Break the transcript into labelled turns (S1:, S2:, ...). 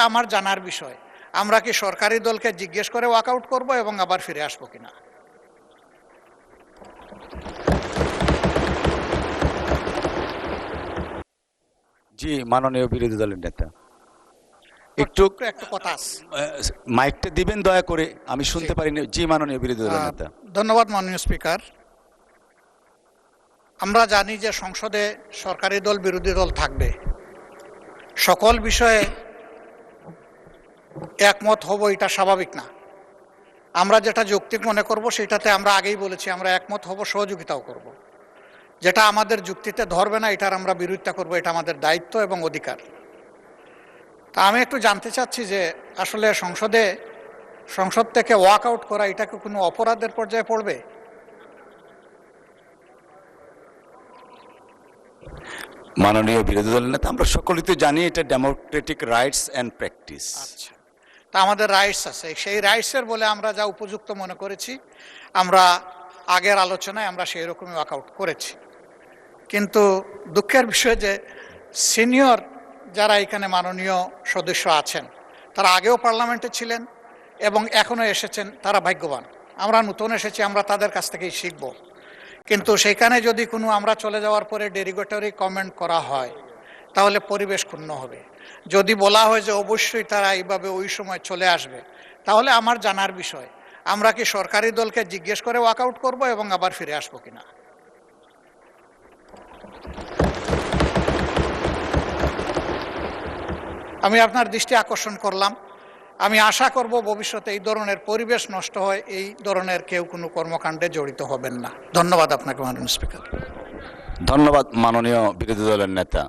S1: আমার জানার বিষয়, আমরা কি সরকারি দলকে জিজ্ঞেস করে ওয়াকআউট করব এবং আবার ফিরে আসবো কিনা।
S2: জি, মাননীয় বিরোধী দলের নেতা, একটু
S1: একটা কথা আছে,
S2: মাইকটা দিবেন দয়া করে, আমি শুনতে পারিনি। জি, মাননীয় বিরোধী দলের নেতা।
S1: ধন্যবাদ মাননীয় স্পিকার। আমরা জানি যে সংসদে সরকারি দল বিরোধী দল থাকবে, সকল বিষয়ে একমত হব এটা স্বাভাবিক না। আমরা যেটা যৌক্তিক মনে করব সেটাতে আমরা আগেই বলেছি আমরা একমত হব, সহযোগিতাও করব। যেটা আমাদের যুক্তিতে ধরবে না এটার আমরা বিরোধিতা করব, এটা আমাদের দায়িত্ব এবং অধিকার। তা আমি একটু জানতে চাচ্ছি যে আসলে সংসদ থেকে ওয়াক আউট করা এটা কি কোনো অপরাধের পর্যায়ে পড়বে?
S2: মাননীয় বিরোধী দলের নেতা, আমরা সকলেই তো জানি এটা ডেমোক্রেটিক রাইটস অ্যান্ড প্র্যাকটিস।
S1: আচ্ছা, তা আমাদের রাইটস আছে, সেই রাইটসের বলে আমরা যা উপযুক্ত মনে করেছি, আমরা আগের আলোচনায় আমরা সেই রকমই ওয়াকআউট করেছি। কিন্তু দুঃখের বিষয় যে সিনিয়র যারা এখানে মাননীয় সদস্য আছেন তারা আগেও পার্লামেন্টে ছিলেন এবং এখনও এসেছেন, তারা ভাগ্যবান। আমরা নতুন এসেছি, আমরা তাদের কাছ থেকেই শিখব। কিন্তু সেখানে যদি কোনো আমরা চলে যাওয়ার পরে ডেরিগেটরি কমেন্ট করা হয় তাহলে পরিবেশ ক্ষুণ্ণ হবে। যদি বলা হয় যে অবশ্যই তারা এইভাবে ওই সময় চলে আসবে, তাহলে আমার জানার বিষয়, আমরা কি সরকারি দলকে জিজ্ঞেস করে ওয়াকআউট করব এবং আবার ফিরে আসবো কিনা। আমি আপনার দৃষ্টি আকর্ষণ করলাম। আমি আশা করব ভবিষ্যতে এই ধরনের পরিবেশ নষ্ট হয়, এই ধরনের কেউ কোনো কর্মকাণ্ডে জড়িত হবেন না। ধন্যবাদ আপনাকে মাননীয় স্পিকার।
S2: ধন্যবাদ মাননীয় বিরোধী দলের নেতা।